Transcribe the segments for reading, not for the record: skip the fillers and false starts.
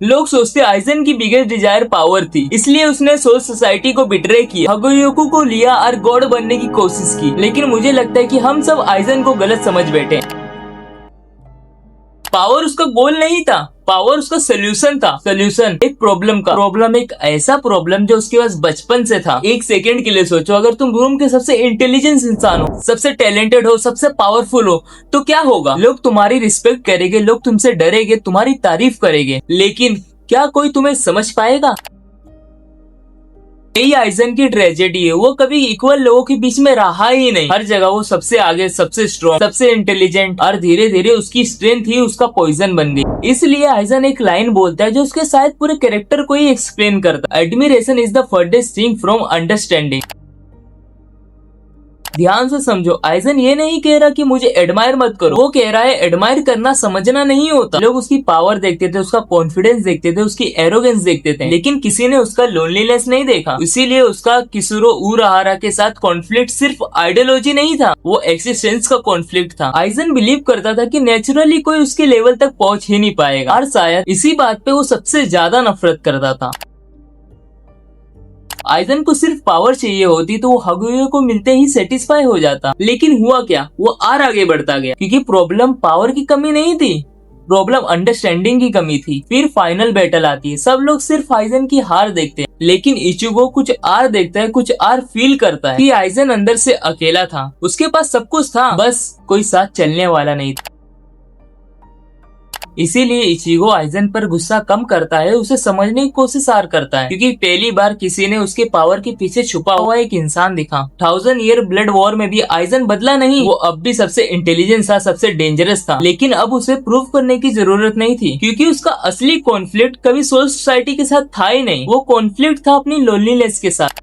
लोग सोचते आइजन की बिगेस्ट डिजायर पावर थी, इसलिए उसने सोल सोसाइटी को बिट्रे किया, हगोयोकु को लिया और गॉड बनने की कोशिश की। लेकिन मुझे लगता है कि हम सब आइजन को गलत समझ बैठे। पावर उसका गोल नहीं था, पावर उसका सोल्यूशन था। सोल्यूशन एक प्रॉब्लम का, प्रॉब्लम एक ऐसा प्रॉब्लम जो उसके पास बचपन से था। एक सेकंड के लिए सोचो, अगर तुम रूम के सबसे इंटेलिजेंस इंसान हो, सबसे टैलेंटेड हो, सबसे पावरफुल हो, तो क्या होगा? लोग तुम्हारी रिस्पेक्ट करेंगे, लोग तुमसे डरेंगे, तुम्हारी तारीफ करेंगे, लेकिन क्या कोई तुम्हें समझ पाएगा? यही आइजन की ट्रेजेडी है, वो कभी इक्वल लोगों के बीच में रहा ही नहीं। हर जगह वो सबसे आगे, सबसे स्ट्रॉन्ग, सबसे इंटेलिजेंट, और धीरे धीरे उसकी स्ट्रेंथ ही उसका पॉइजन बन गई। इसलिए आइजन एक लाइन बोलता है जो उसके शायद पूरे कैरेक्टर को ही एक्सप्लेन करता है, admiration is the farthest thing from understanding. ध्यान से समझो, आइजन ये नहीं कह रहा कि मुझे एडमायर मत करो, वो कह रहा है एडमायर करना समझना नहीं होता। लोग उसकी पावर देखते थे, उसका कॉन्फिडेंस देखते थे, उसकी एरोगेंस देखते थे, लेकिन किसी ने उसका लोनलीनेस नहीं देखा। इसीलिए उसका किसुरो उराहारा के साथ कॉन्फ्लिक्ट सिर्फ आइडियोलॉजी नहीं था, वो एक्सिस्टेंस का कॉन्फ्लिक्ट था। आइजन बिलीव करता था कि नेचुरली कोई उसके लेवल तक पहुंच ही नहीं पाएगा, और शायद इसी बात पे वो सबसे ज्यादा नफरत करता था। आइजन को सिर्फ पावर चाहिए होती तो वो हगुयो को मिलते ही सेटिस्फाई हो जाता, लेकिन हुआ क्या? वो और आगे बढ़ता गया, क्योंकि प्रॉब्लम पावर की कमी नहीं थी, प्रॉब्लम अंडरस्टैंडिंग की कमी थी। फिर फाइनल बैटल आती है, सब लोग सिर्फ आइजन की हार देखते हैं, लेकिन इचुगो कुछ और देखता है, कुछ और फील करता है कि आइजन अंदर से अकेला था, उसके पास सब कुछ था, बस कोई साथ चलने वाला नहीं था। इसीलिए इचिगो आइजन पर गुस्सा कम करता है, उसे समझने की कोशिश आर करता है, क्योंकि पहली बार किसी ने उसके पावर के पीछे छुपा हुआ एक इंसान दिखा। 1000 ईयर ब्लड वॉर में भी आइजन बदला नहीं, वो अब भी सबसे इंटेलिजेंट था, सबसे डेंजरस था, लेकिन अब उसे प्रूव करने की जरूरत नहीं थी, क्योंकि उसका असली कॉन्फ्लिक्ट कभी सोल सोसाइटी के साथ था ही नहीं, वो कॉन्फ्लिक्ट था अपनी लोनलीनेस के साथ।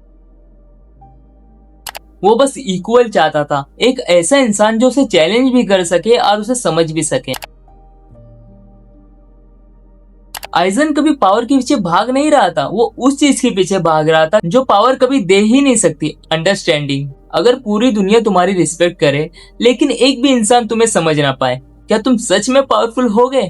वो बस इक्वल चाहता था, एक ऐसा इंसान जो उसे चैलेंज भी कर सके और उसे समझ भी सके। आइजन कभी पावर के पीछे भाग नहीं रहा था, वो उस चीज के पीछे भाग रहा था जो पावर कभी दे ही नहीं सकती, अंडरस्टैंडिंग। अगर पूरी दुनिया तुम्हारी रिस्पेक्ट करे लेकिन एक भी इंसान तुम्हें समझ ना पाए, क्या तुम सच में पावरफुल होगे?